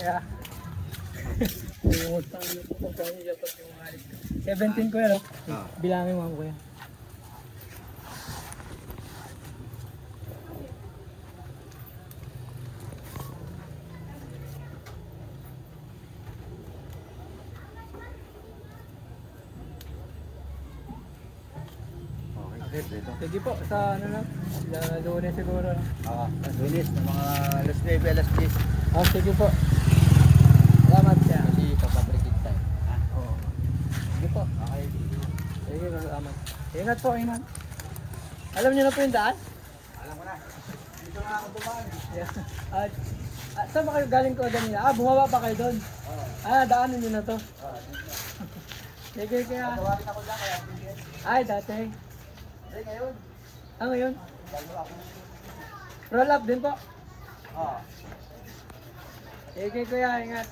Kaya, umutang niyo po kung kaya niyo pag yung alis. 17 ko yan, oh. Bilangin mo ko yan. Sige po, sa ano lang, Lunes siguro. Oo, Lunes ng mga alas 9, alas 10. Oh, sige po. Salamat siya. Kasi papabrigid tayo. Ha? Oo. Sige po. Okay. Sige, salamat. Ingat po, ingat. Alam niyo na po yung daan? Alam ko na. Dito nga ako dumaan. Yeah. Saan ba kayo galing ko kanina? Bumaba pa kayo doon? Oo. Daanan niyo na to. Oo. Sige, kaya. Tawagin ako dyan kaya. Ay, dati. Ay, ngayon. Ngayon? Bago ako. Roll up din po. Oo. Sige, kuya, ingat.